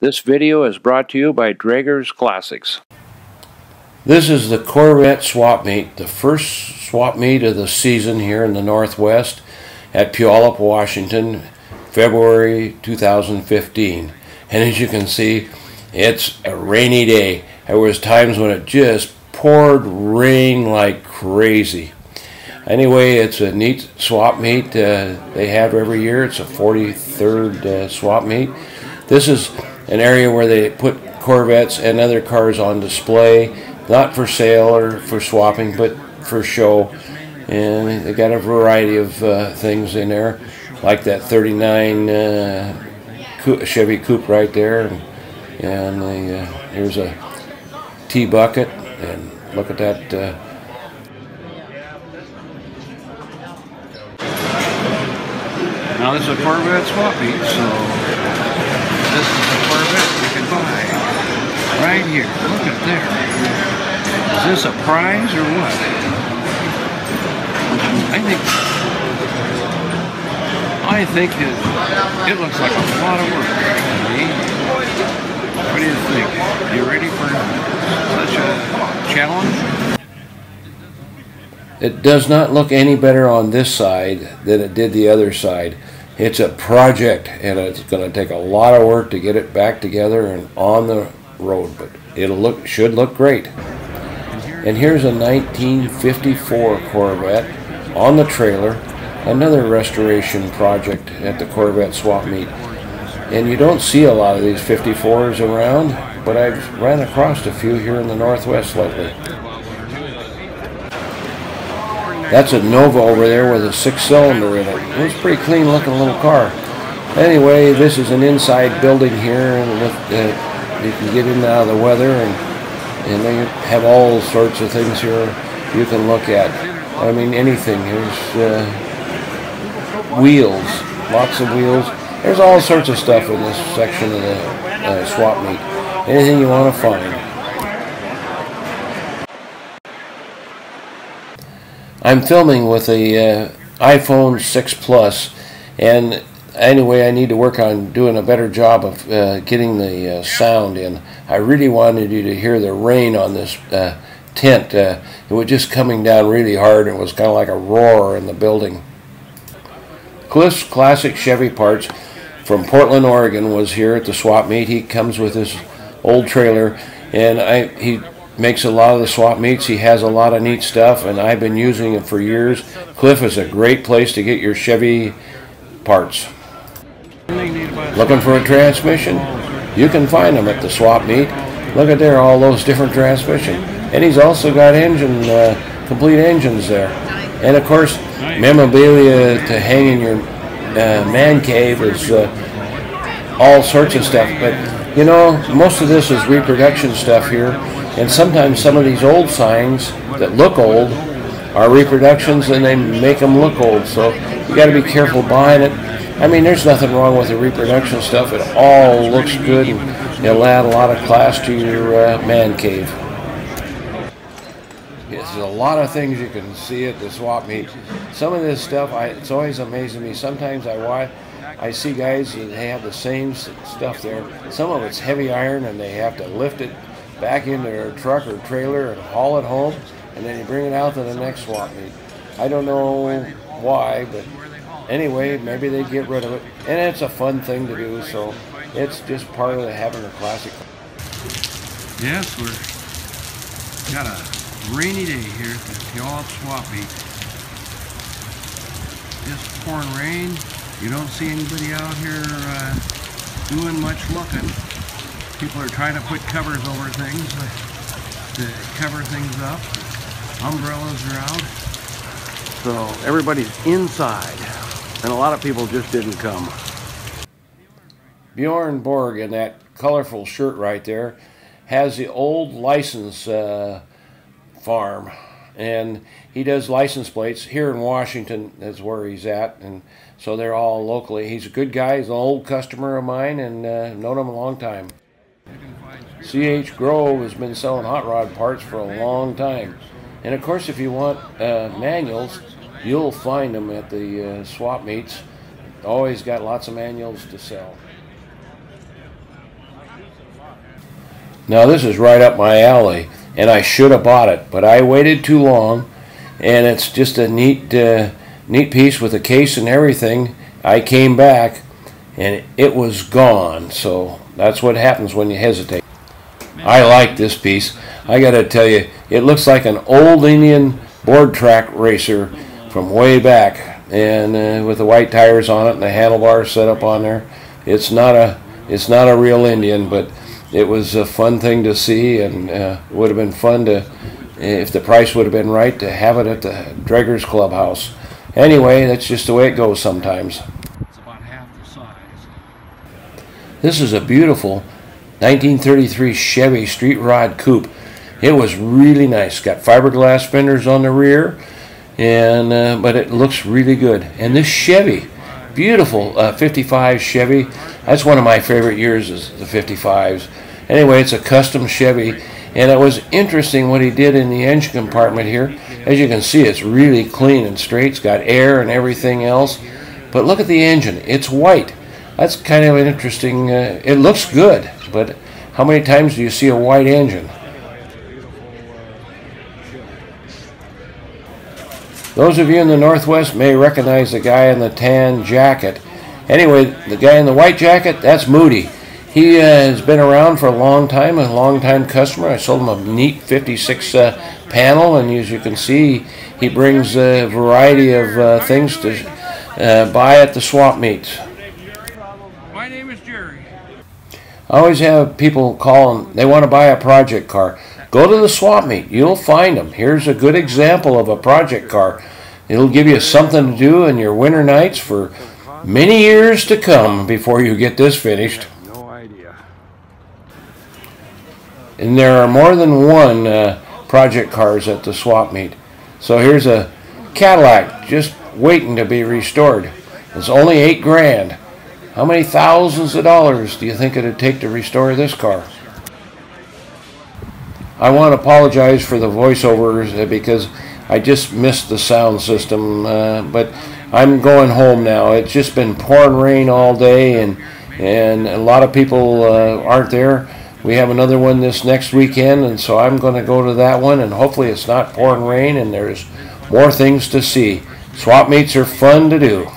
This video is brought to you by Draeger's Classics. This is the Corvette swap meet, the first swap meet of the season here in the Northwest at Puyallup, Washington, February 2015. And as you can see, it's a rainy day. There was times when it just poured rain like crazy. Anyway, it's a neat swap meet they have every year. It's a 43rd swap meet. This is an area where they put Corvettes and other cars on display, not for sale or for swapping, but for show. And they got a variety of things in there, like that 39 Chevy Coupe right there. And here's a T-bucket, and look at that. Now this is a Corvette swap meet, so this is the Corvette you can buy right here. Look at there. Is this a prize or what? I think it looks like a lot of work to me. What do you think? You ready for such a challenge? It does not look any better on this side than it did the other side. It's a project, and it's going to take a lot of work to get it back together and on the road, but should look great. And here's a 1954 Corvette on the trailer, another restoration project at the Corvette swap meet. And you don't see a lot of these 54s around, but I've ran across a few here in the Northwest lately. That's a Nova over there with a 6-cylinder in it. It's a pretty clean looking little car. Anyway, this is an inside building here, and you can get in and out of the weather, and they have all sorts of things here you can look at. I mean, anything. There's wheels, lots of wheels. There's all sorts of stuff in this section of the swap meet. Anything you want to find. I'm filming with a iPhone 6 Plus, and anyway, I need to work on doing a better job of getting the sound in. I really wanted you to hear the rain on this tent. It was just coming down really hard, and it was kind of like a roar in the building. Cliff's Classic Chevy Parts from Portland, Oregon was here at the swap meet. He comes with his old trailer, and he makes a lot of the swap meets. He has a lot of neat stuff, and I've been using it for years. Cliff is a great place to get your Chevy parts. Looking for a transmission? You can find them at the swap meet. Look at there, all those different transmissions. And he's also got complete engines there. And of course, memorabilia to hang in your man cave is all sorts of stuff. But you know, most of this is reproduction stuff here. And sometimes some of these old signs that look old are reproductions, and they make them look old. So you got to be careful buying it. I mean, there's nothing wrong with the reproduction stuff. It all looks good, and it'll add a lot of class to your man cave. There's a lot of things you can see at the swap meet. Some of this stuff, it's always amazing me. Sometimes I see guys that have the same stuff there. Some of it's heavy iron, and they have to lift it back into their truck or trailer and haul it home, and then you bring it out to the next swap meet. I don't know why, but anyway, maybe they get rid of it, and it's a fun thing to do, so it's just part of having a classic. Yes, we've got a rainy day here at the Puyallup swap meet. Just pouring rain. You don't see anybody out here doing much looking. People are trying to put covers over things to cover things up. Umbrellas are out. So everybody's inside, and a lot of people just didn't come. Bjorn Borg in that colorful shirt right there has the old license farm, and he does license plates here in Washington. That's where he's at, and so they're all locally. He's a good guy. He's an old customer of mine, and known him a long time. C.H. Grove has been selling hot rod parts for a long time. And of course, if you want manuals, you'll find them at the swap meets. Always got lots of manuals to sell. Now this is right up my alley, and I should have bought it, but I waited too long, and it's just a neat piece with a case and everything. I came back, and it was gone, so that's what happens when you hesitate. I like this piece. I gotta tell you, it looks like an old Indian board track racer from way back, and with the white tires on it and the handlebars set up on there. It's not a real Indian, but it was a fun thing to see, and it would have been fun to, if the price would have been right, to have it at the Dreggers Clubhouse. Anyway, that's just the way it goes sometimes. It's about half the size. This is a beautiful 1933 Chevy Street Rod Coupe. It was really nice. Got fiberglass fenders on the rear, and but it looks really good. And this Chevy, beautiful 55 Chevy. That's one of my favorite years, is the 55s. Anyway, it's a custom Chevy, and it was interesting what he did in the engine compartment here. As you can see, it's really clean and straight. It's got air and everything else. But look at the engine. It's white. That's kind of an interesting, it looks good, but how many times do you see a white engine? Those of you in the Northwest may recognize the guy in the tan jacket. Anyway, the guy in the white jacket, that's Moody. He has been around for a long time, a long-time customer. I sold him a neat 56 panel, and as you can see, he brings a variety of things to buy at the swap meets. My name is Jerry. I always have people call and they want to buy a project car. Go to the swap meet. You'll find them. Here's a good example of a project car. It'll give you something to do in your winter nights for many years to come before you get this finished. No idea. And there are more than one project cars at the swap meet. So here's a Cadillac just waiting to be restored. It's only $8 grand. How many thousands of dollars do you think it would take to restore this car? I want to apologize for the voiceovers because I just missed the sound system, but I'm going home now. It's just been pouring rain all day, and a lot of people aren't there. We have another one this next weekend, and so I'm going to go to that one, and hopefully it's not pouring rain and there's more things to see. Swap meets are fun to do.